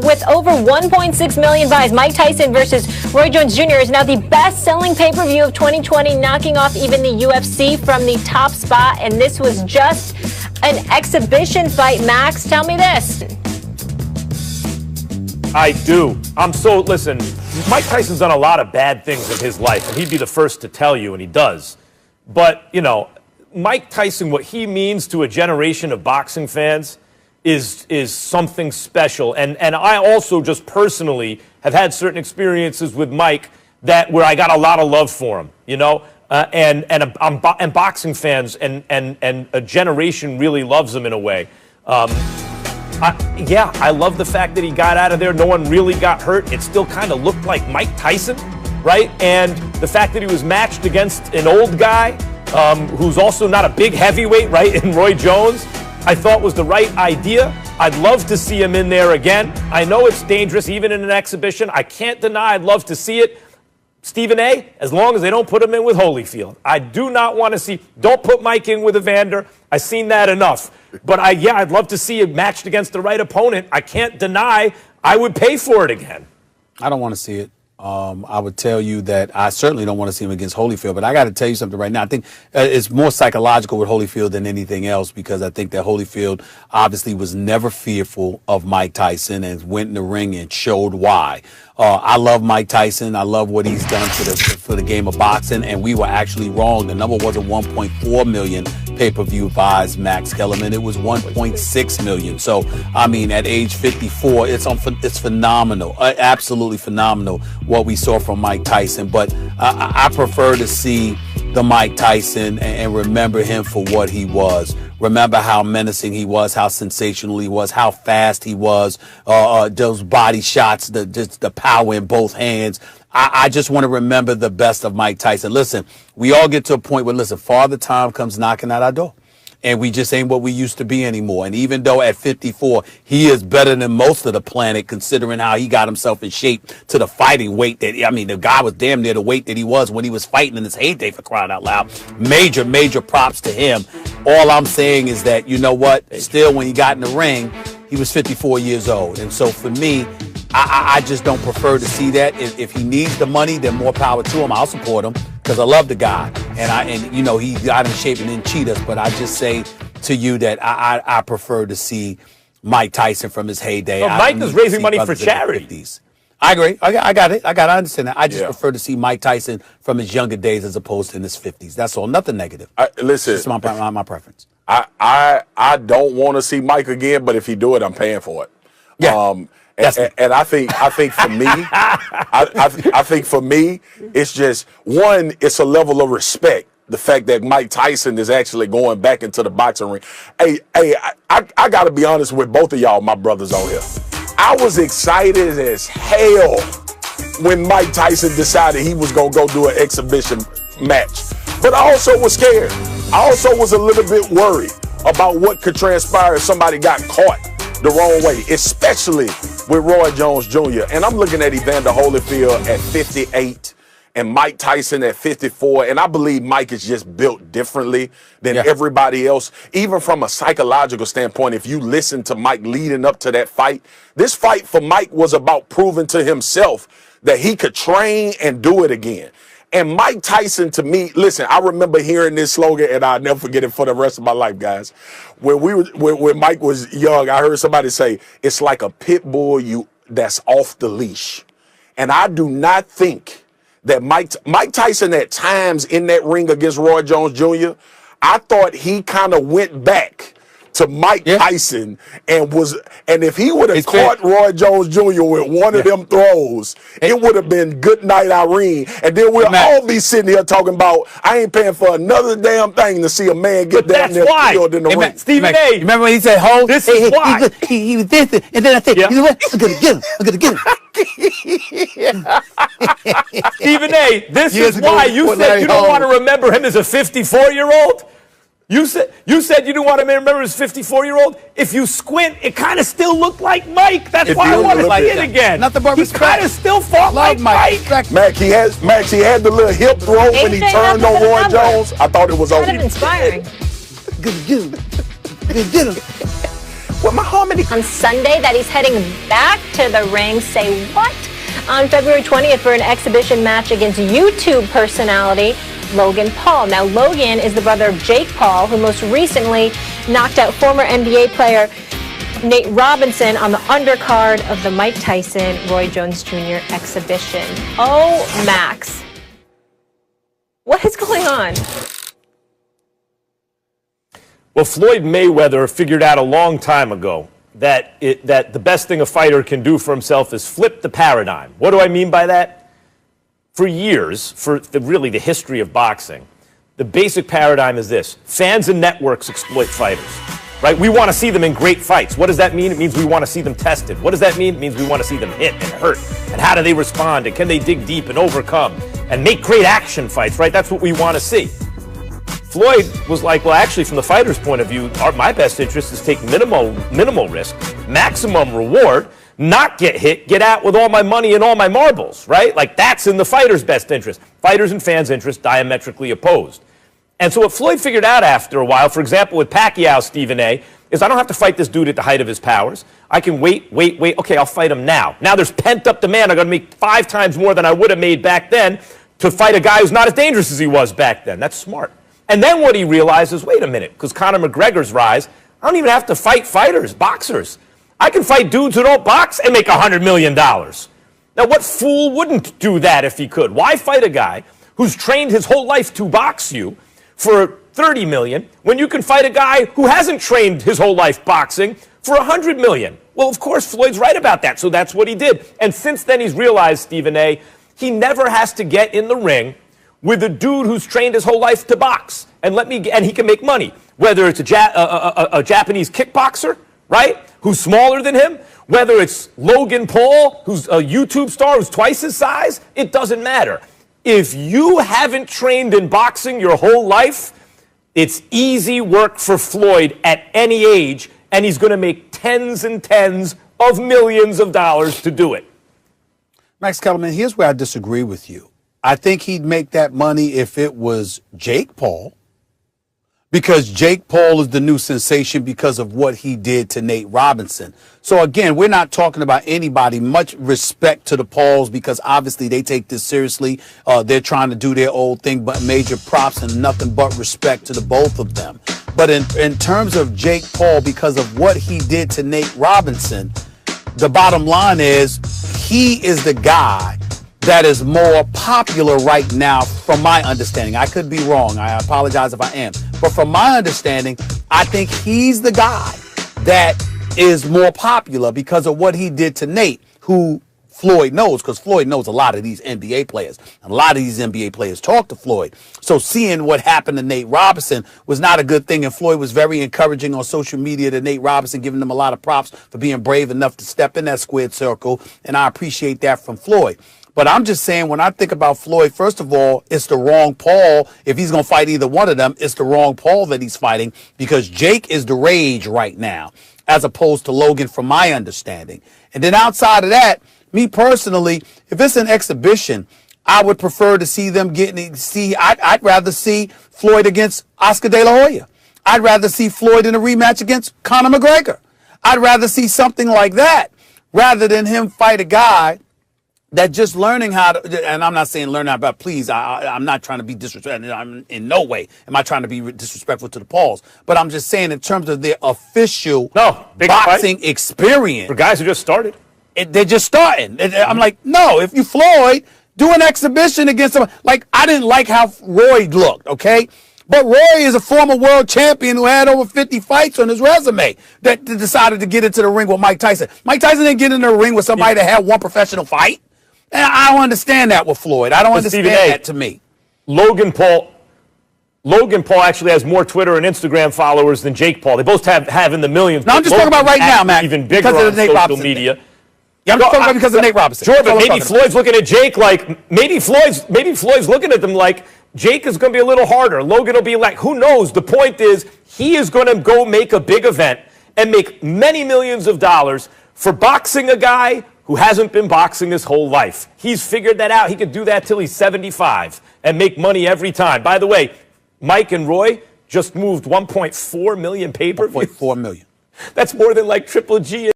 With over 1.6 million buys, Mike Tyson versus Roy Jones Jr. is now the best-selling pay-per-view of 2020, knocking off even the UFC from the top spot. And this was just an exhibition fight. Max, tell me this. I do. Listen, Mike Tyson's done a lot of bad things in his life, and he'd be the first to tell you, and he does. But, Mike Tyson, what he means to a generation of boxing fans is something special. And I also just personally have had certain experiences with Mike where I got a lot of love for him, and boxing fans and a generation really loves him in a way. I love the fact that he got out of there. No one really got hurt. It still kind of looked like Mike Tyson, right? And the fact that he was matched against an old guy who's also not a big heavyweight, right, in Roy Jones, I thought was the right idea. I'd love to see him in there again. I know it's dangerous, even in an exhibition. I can't deny I'd love to see it. Stephen A., as long as they don't put him in with Holyfield. I do not want to see, don't put Mike in with Evander. I've seen that enough. But I'd love to see it matched against the right opponent. I can't deny I would pay for it again. I don't want to see it. I would tell you that I certainly don't want to see him against Holyfield, but I got to tell you something right now. I think it's more psychological with Holyfield than anything else, because I think that Holyfield obviously was never fearful of Mike Tyson and went in the ring and showed why. I love Mike Tyson. I love what he's done for the game of boxing, and we were actually wrong. The number wasn't 1.4 million pay-per-view buys, Max Kellerman. It was 1.6 million. So, I mean, at age 54, it's phenomenal, absolutely phenomenal what we saw from Mike Tyson. But I prefer to see the Mike Tyson and remember him for what he was. Remember how menacing he was, how sensational he was, how fast he was, those body shots, the power in both hands. I just want to remember the best of Mike Tyson. Listen, we all get to a point where, Father Time comes knocking at our door. And we just ain't what we used to be anymore. And even though at 54, he is better than most of the planet, considering how he got himself in shape to the fighting weight the guy was damn near the weight that he was when he was fighting in his heyday, for crying out loud. Major props to him. All I'm saying is that, you know what? Still, when he got in the ring, he was 54 years old. And so for me, I just don't prefer to see that. If he needs the money, then more power to him. I'll support him because I love the guy. And he got in shape and didn't cheat us. But I just say to you that I prefer to see Mike Tyson from his heyday. No, Mike is raising money for charity. I agree. I got it. I understand that. I just prefer to see Mike Tyson from his younger days as opposed to in his 50s. That's all. Nothing negative. Listen, it's my preference. I don't want to see Mike again, but if he do it, I'm paying for it. Yeah. And I think for me, I think for me, it's just one. It's a level of respect. The fact that Mike Tyson is actually going back into the boxing ring. Hey, I got to be honest with both of y'all, my brothers on here. I was excited as hell when Mike Tyson decided he was going to go do an exhibition match. But I also was scared. I also was a little bit worried about what could transpire if somebody got caught the wrong way, especially with Roy Jones Jr. And I'm looking at Evander Holyfield at 58 and Mike Tyson at 54. And I believe Mike is just built differently than everybody else. Even from a psychological standpoint, if you listen to Mike leading up to that fight, this fight for Mike was about proving to himself that he could train and do it again. And Mike Tyson, to me, listen, I remember hearing this slogan, and I'll never forget it for the rest of my life, guys. When Mike was young, I heard somebody say, it's like a pit bull that's off the leash. And I do not think that Mike Tyson at times in that ring against Roy Jones Jr., I thought he kind of went back to Mike Tyson and if he would have caught Roy Jones Jr. with one of them throws, it would have been good night, Irene. And then we'll all be sitting here talking about, I ain't paying for another damn thing to see a man get down there killed in the ring. Stephen A. You remember when he said, "Hold"? This is why. He was this, and then I said, you know what? I'm gonna get him. I'm gonna get him. Stephen A., this is why you said you don't want to remember him as a 54-year-old. You said you didn't want to remember his 54-year-old. If you squint, it kind of still looked like Mike. That's why I want to see it again. Nothing but respect. He kind of still fought like Mike. Max, he had the little hip throw when he turned on Roy Jones. I thought it was over. Kind of inspiring. Good get him. What, how many? On Sunday that he's heading back to the ring. Say what? On February 20th for an exhibition match against YouTube personality Logan Paul. Now, Logan is the brother of Jake Paul, who most recently knocked out former NBA player Nate Robinson on the undercard of the Mike Tyson Roy Jones Jr. exhibition. Oh, Max. What is going on? Well, Floyd Mayweather figured out a long time ago that the best thing a fighter can do for himself is flip the paradigm. What do I mean by that? For years, for really the history of boxing, the basic paradigm is this. Fans and networks exploit fighters, right? We want to see them in great fights. What does that mean? It means we want to see them tested. What does that mean? It means we want to see them hit and hurt. And how do they respond? And can they dig deep and overcome? And make great action fights, right? That's what we want to see. Floyd was like, well, actually, from the fighter's point of view, my best interest is take minimal risk, maximum reward, not get hit, get out with all my money and all my marbles, right? Like, that's in the fighter's best interest. Fighters and fans' interest diametrically opposed. And so what Floyd figured out after a while, for example, with Pacquiao, Stephen A., is I don't have to fight this dude at the height of his powers. I can wait. Okay, I'll fight him now. Now there's pent-up demand. I'm going to make 5 times more than I would have made back then to fight a guy who's not as dangerous as he was back then. That's smart. And then what he realized is, wait a minute, because Conor McGregor's rise, I don't even have to fight fighters, boxers. I can fight dudes who don't box and make $100 million. Now, what fool wouldn't do that if he could? Why fight a guy who's trained his whole life to box you for $30 million when you can fight a guy who hasn't trained his whole life boxing for $100 million? Well, of course, Floyd's right about that, so that's what he did. And since then, he's realized, Stephen A., he never has to get in the ring with a dude who's trained his whole life to box, and he can make money. Whether it's a Japanese kickboxer, right, who's smaller than him, whether it's Logan Paul, who's a YouTube star who's twice his size, it doesn't matter. If you haven't trained in boxing your whole life, it's easy work for Floyd at any age, and he's going to make tens and tens of millions of dollars to do it. Max Kellerman, here's where I disagree with you. I think he'd make that money if it was Jake Paul, because Jake Paul is the new sensation because of what he did to Nate Robinson. So again, we're not talking about anybody. Much respect to the Pauls, because obviously they take this seriously. They're trying to do their old thing, but major props and nothing but respect to the both of them. But in terms of Jake Paul, because of what he did to Nate Robinson, the bottom line is he is the guy that is more popular right now, from my understanding. I could be wrong. I apologize if I am. But from my understanding, I think he's the guy that is more popular because of what he did to Nate, who Floyd knows, because Floyd knows a lot of these NBA players. And a lot of these NBA players talk to Floyd. So seeing what happened to Nate Robinson was not a good thing. And Floyd was very encouraging on social media to Nate Robinson, giving him a lot of props for being brave enough to step in that squared circle. And I appreciate that from Floyd. But I'm just saying, when I think about Floyd, first of all, it's the wrong Paul. If he's going to fight either one of them, it's the wrong Paul that he's fighting, because Jake is the rage right now, as opposed to Logan, from my understanding. And then outside of that, me personally, if it's an exhibition, I would prefer to see them I'd rather see Floyd against Oscar De La Hoya. I'd rather see Floyd in a rematch against Conor McGregor. I'd rather see something like that rather than him fight a guy that just learning how to, and I'm not saying learn how, but please, I'm not trying to be disrespectful. I'm in no way am I trying to be disrespectful to the Pauls, but I'm just saying in terms of their official boxing experience. For guys who just started. They're just starting. I'm like, no, if you Floyd, do an exhibition against someone. Like, I didn't like how Roy looked, okay? But Roy is a former world champion who had over 50 fights on his resume that decided to get into the ring with Mike Tyson. Mike Tyson didn't get in the ring with somebody that had one professional fight. And I don't understand that with Floyd. I don't understand that to me. Logan Paul actually has more Twitter and Instagram followers than Jake Paul. They both have in the millions. No, I'm just talking about right now, Matt. Even bigger on social media. Yeah, I'm just talking about because of Nate Robinson. Sure, but maybe Floyd's looking at Jake like, maybe Floyd's looking at them like, Jake is going to be a little harder. Logan will be like, who knows? The point is, he is going to go make a big event and make many millions of dollars for boxing a guy who hasn't been boxing his whole life. He's figured that out. He could do that till he's 75 and make money every time. By the way, Mike and Roy just moved 1.4 million pay-per-views. 1.4 million. That's more than like Triple G.